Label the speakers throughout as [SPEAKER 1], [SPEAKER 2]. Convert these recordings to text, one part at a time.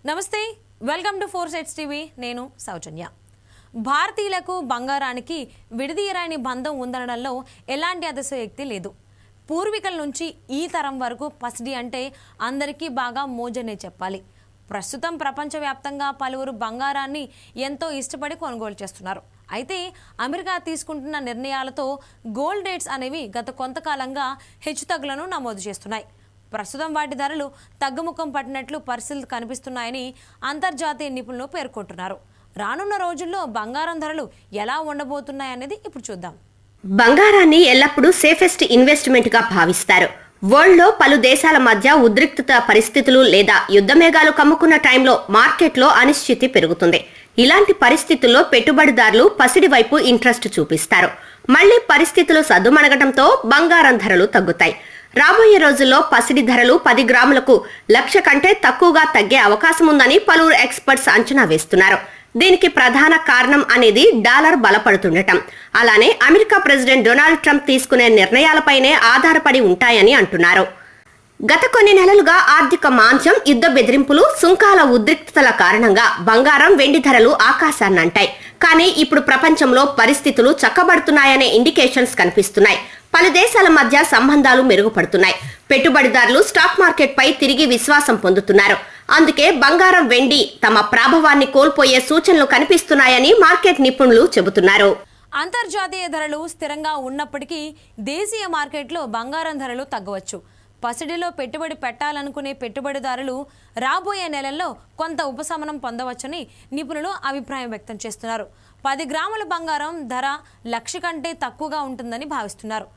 [SPEAKER 1] నమస్తే, welcome to 4 Sides TV. నేను సౌజన్య. భారతీయులకు బంగారానికి విడదీయరాని బంధం ఉందనడంలో ఎలాంటి అతిశయోక్తి లేదు. పూర్వీకుల నుంచి ఈ తరం వరకు పసిడి అంటే అందరికీ బాగా మోజనే చెప్పాలి. ప్రస్తుతం ప్రపంచవ్యాప్తంగా పలువురు బంగారాన్ని ఎంతో ఇష్టపడి కొనుగోలు చేస్తున్నారు. అయితే అమెరికా తీసుకుంటున్న నిర్ణయాలతో గోల్డ్ రేట్స్ అనేవి గత కొంతకాలంగా హెచ్చుతగ్గులను నమోదు చేస్తున్నాయి. ప్రస్తుతం వాటి ధరలు తగ్గుముఖం పట్టినట్లు పరిస్థితులు కనిపిస్తున్నాయని అంతర్జాతీయ నిపుణులు పేర్కొంటున్నారు. రానున్న రోజుల్లో బంగారం ధరలు ఎలా ఉండబోతున్నాయనేది ఇప్పుడు చూద్దాం.
[SPEAKER 2] బంగారాన్ని ఎల్లప్పుడూ సేఫెస్ట్ ఇన్వెస్ట్మెంట్ గా భావిస్తారు. వరల్డ్ లో పలు దేశాల మధ్య ఉద్రిక్తత పరిస్థితులు లేదా యుద్ధ మేఘాలు కమ్ముకున్న టైంలో మార్కెట్లో అనిశ్చితి పెరుగుతుంది. ఇలాంటి పరిస్థితుల్లో పెట్టుబడిదారులు పసిడి వైపు ఇంట్రెస్ట్ చూపిస్తారు. మళ్లీ పరిస్థితులు సద్దుమణగటంతో బంగారం ధరలు తగ్గుతాయి. రాబోయే రోజుల్లో పసిడి ధరలు 10 గ్రాములకు 1,00,000 కంటే తక్కువగా తగ్గే అవకాశం ఉందని పలువురు ఎక్స్పర్ట్స్ అంచనా వేస్తున్నారు. దీనికి ప్రధాన కారణం అనేది డాలర్ బలపడుతుండటం, అలానే అమెరికా ప్రెసిడెంట్ డొనాల్డ్ ట్రంప్ తీసుకునే నిర్ణయాలపైనే ఆధారపడి ఉంటాయని అంటున్నారు. గత కొన్ని నెలలుగా ఆర్థిక మాంద్యం, యుద్ధ బెదిరింపులు, సుంకాల ఉద్రిక్తతల కారణంగా బంగారం, వెండి ధరలు ఆకాశాన్నంటాయి. కానీ ఇప్పుడు ప్రపంచంలో పరిస్థితులు చక్కబడుతున్నాయనే ఇండికేషన్స్ కనిపిస్తున్నాయి. పలు దేశాల మధ్య సంబంధాలు మెరుగుపడుతున్నాయి. పెట్టుబడిదారులు స్టాక్ మార్కెట్ పై తిరిగి విశ్వాసం పొందుతున్నారు. అందుకే బంగారం, వెండి తమ ప్రాభవాన్ని కోల్పోయే సూచనలు కనిపిస్తున్నాయని మార్కెట్ నిపుణులు చెబుతున్నారు.
[SPEAKER 1] అంతర్జాతీయ ధరలు స్థిరంగా ఉన్నప్పటికీ దేశీయ మార్కెట్లో బంగారం ధరలు తగ్గవచ్చు. పసిడిలో పెట్టుబడి పెట్టాలనుకునే పెట్టుబడిదారులు రాబోయే నెలల్లో కొంత ఉపశమనం పొందవచ్చని నిపుణులు అభిప్రాయం వ్యక్తం చేస్తున్నారు. 10 గ్రాముల బంగారం ధర 1,00,000 కంటే తక్కువగా ఉంటుందని భావిస్తున్నారు.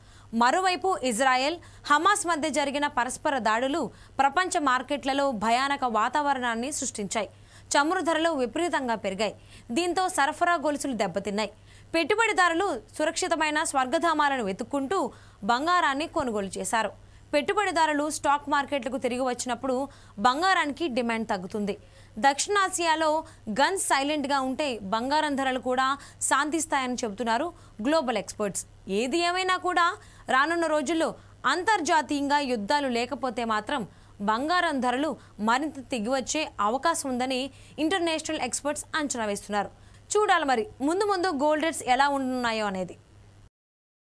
[SPEAKER 1] మరోవైపు ఇజ్రాయెల్, హమాస్ మధ్య జరిగిన పరస్పర దాడులు ప్రపంచ మార్కెట్లలో భయానక వాతావరణాన్ని సృష్టించాయి. చమురు ధరలు విపరీతంగా పెరిగాయి. దీంతో సరఫరా గొలుసులు దెబ్బతిన్నాయి. పెట్టుబడిదారులు సురక్షితమైన స్వర్గధామాలను వెతుక్కుంటూ బంగారాన్ని కొనుగోలు చేశారు. పెట్టుబడిదారులు స్టాక్ మార్కెట్లకు తిరిగి వచ్చినప్పుడు బంగారానికి డిమాండ్ తగ్గుతుంది. దక్షిణాసియాలో గన్స్ సైలెంట్గా ఉంటే బంగారం ధరలు కూడా శాంతిస్తాయని చెబుతున్నారు గ్లోబల్ ఎక్స్పర్ట్స్. ఏది ఏమైనా కూడా రానున్న రోజుల్లో అంతర్జాతీయంగా యుద్ధాలు లేకపోతే మాత్రం బంగారం ధరలు మరింత తిగివచ్చే అవకాశం ఉందని ఇంటర్నేషనల్ ఎక్స్పర్ట్స్ అంచనా వేస్తున్నారు. చూడాలి మరి ముందు ముందు గోల్డ్ రేట్స్ ఎలా ఉంటున్నాయో అనేది.